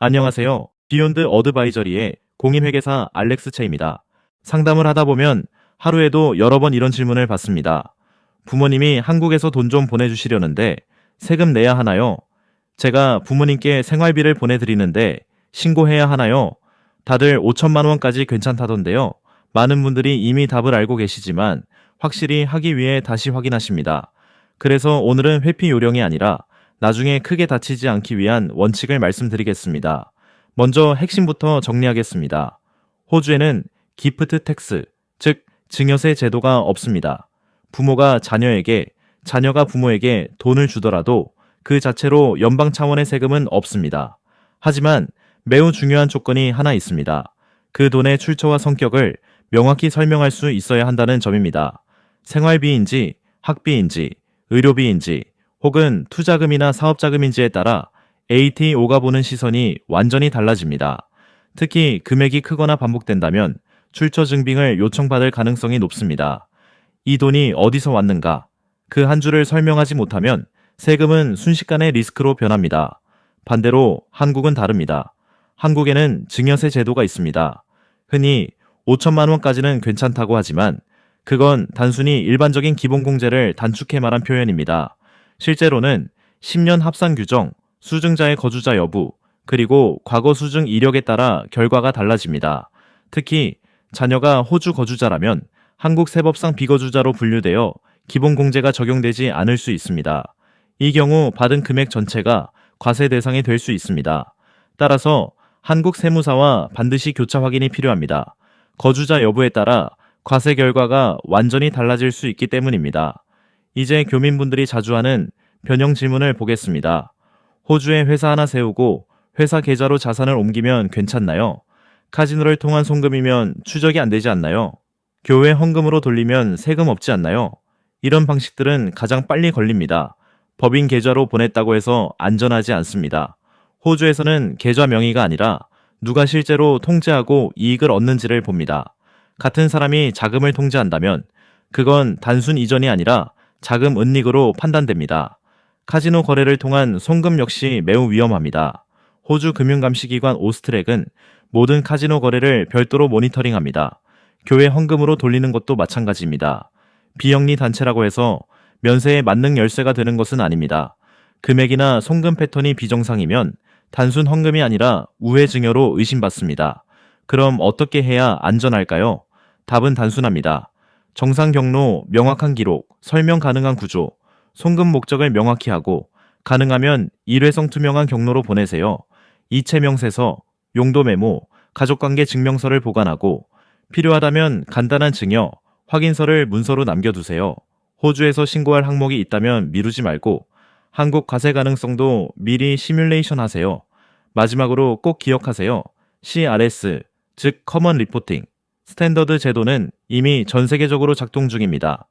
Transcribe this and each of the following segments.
안녕하세요. 비욘드 어드바이저리의 공인회계사 알렉스 채입니다. 상담을 하다 보면 하루에도 여러 번 이런 질문을 받습니다. 부모님이 한국에서 돈 좀 보내주시려는데 세금 내야 하나요? 제가 부모님께 생활비를 보내드리는데 신고해야 하나요? 다들 5천만 원까지 괜찮다던데요. 많은 분들이 이미 답을 알고 계시지만 확실히 하기 위해 다시 확인하십니다. 그래서 오늘은 회피 요령이 아니라 나중에 크게 다치지 않기 위한 원칙을 말씀드리겠습니다. 먼저 핵심부터 정리하겠습니다. 호주에는 기프트 텍스, 즉 증여세 제도가 없습니다. 부모가 자녀에게, 자녀가 부모에게 돈을 주더라도 그 자체로 연방 차원의 세금은 없습니다. 하지만 매우 중요한 조건이 하나 있습니다. 그 돈의 출처와 성격을 명확히 설명할 수 있어야 한다는 점입니다. 생활비인지, 학비인지, 의료비인지, 혹은 투자금이나 사업자금인지에 따라 ATO가 보는 시선이 완전히 달라집니다. 특히 금액이 크거나 반복된다면 출처 증빙을 요청받을 가능성이 높습니다. 이 돈이 어디서 왔는가? 그 한 줄을 설명하지 못하면 세금은 순식간에 리스크로 변합니다. 반대로 한국은 다릅니다. 한국에는 증여세 제도가 있습니다. 흔히 5천만 원까지는 괜찮다고 하지만 그건 단순히 일반적인 기본공제를 단축해 말한 표현입니다. 실제로는 10년 합산 규정, 수증자의 거주자 여부, 그리고 과거 수증 이력에 따라 결과가 달라집니다. 특히 자녀가 호주 거주자라면 한국 세법상 비거주자로 분류되어 기본공제가 적용되지 않을 수 있습니다. 이 경우 받은 금액 전체가 과세 대상이 될 수 있습니다. 따라서 한국 세무사와 반드시 교차 확인이 필요합니다. 거주자 여부에 따라 과세 결과가 완전히 달라질 수 있기 때문입니다. 이제 교민분들이 자주 하는 변형 질문을 보겠습니다. 호주에 회사 하나 세우고 회사 계좌로 자산을 옮기면 괜찮나요? 카지노를 통한 송금이면 추적이 안 되지 않나요? 교회 헌금으로 돌리면 세금 없지 않나요? 이런 방식들은 가장 빨리 걸립니다. 법인 계좌로 보냈다고 해서 안전하지 않습니다. 호주에서는 계좌 명의가 아니라 누가 실제로 통제하고 이익을 얻는지를 봅니다. 같은 사람이 자금을 통제한다면 그건 단순 이전이 아니라 자금 은닉으로 판단됩니다. 카지노 거래를 통한 송금 역시 매우 위험합니다. 호주 금융감시기관 오스트랙은 모든 카지노 거래를 별도로 모니터링합니다. 교회 헌금으로 돌리는 것도 마찬가지입니다. 비영리 단체라고 해서 면세에 만능 열쇠가 되는 것은 아닙니다. 금액이나 송금 패턴이 비정상이면 단순 헌금이 아니라 우회 증여로 의심받습니다. 그럼 어떻게 해야 안전할까요? 답은 단순합니다. 정상 경로, 명확한 기록, 설명 가능한 구조, 송금 목적을 명확히 하고 가능하면 일회성 투명한 경로로 보내세요. 이체 명세서, 용도 메모, 가족관계 증명서를 보관하고 필요하다면 간단한 증여, 확인서를 문서로 남겨두세요. 호주에서 신고할 항목이 있다면 미루지 말고 한국 과세 가능성도 미리 시뮬레이션 하세요. 마지막으로 꼭 기억하세요. CRS, 즉 커먼 리포팅, 스탠더드 제도는 이미 전 세계적으로 작동 중입니다.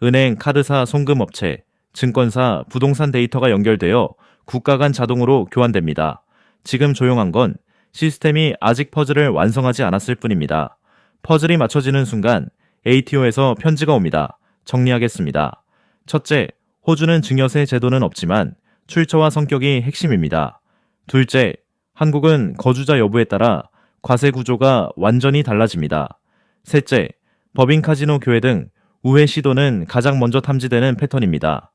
은행, 카드사, 송금업체, 증권사, 부동산 데이터가 연결되어 국가 간 자동으로 교환됩니다. 지금 조용한 건 시스템이 아직 퍼즐을 완성하지 않았을 뿐입니다. 퍼즐이 맞춰지는 순간 ATO에서 편지가 옵니다. 정리하겠습니다. 첫째, 호주는 증여세 제도는 없지만 출처와 성격이 핵심입니다. 둘째, 한국은 거주자 여부에 따라 과세 구조가 완전히 달라집니다. 셋째, 법인 카지노 교회 등 우회 시도는 가장 먼저 탐지되는 패턴입니다.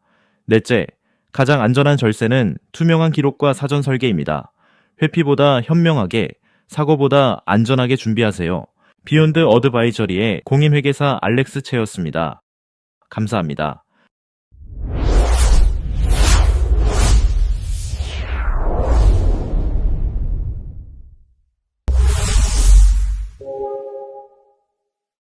넷째, 가장 안전한 절세는 투명한 기록과 사전 설계입니다. 회피보다 현명하게, 사고보다 안전하게 준비하세요. 비욘드 어드바이저리의 공인회계사 알렉스 채였습니다. 감사합니다.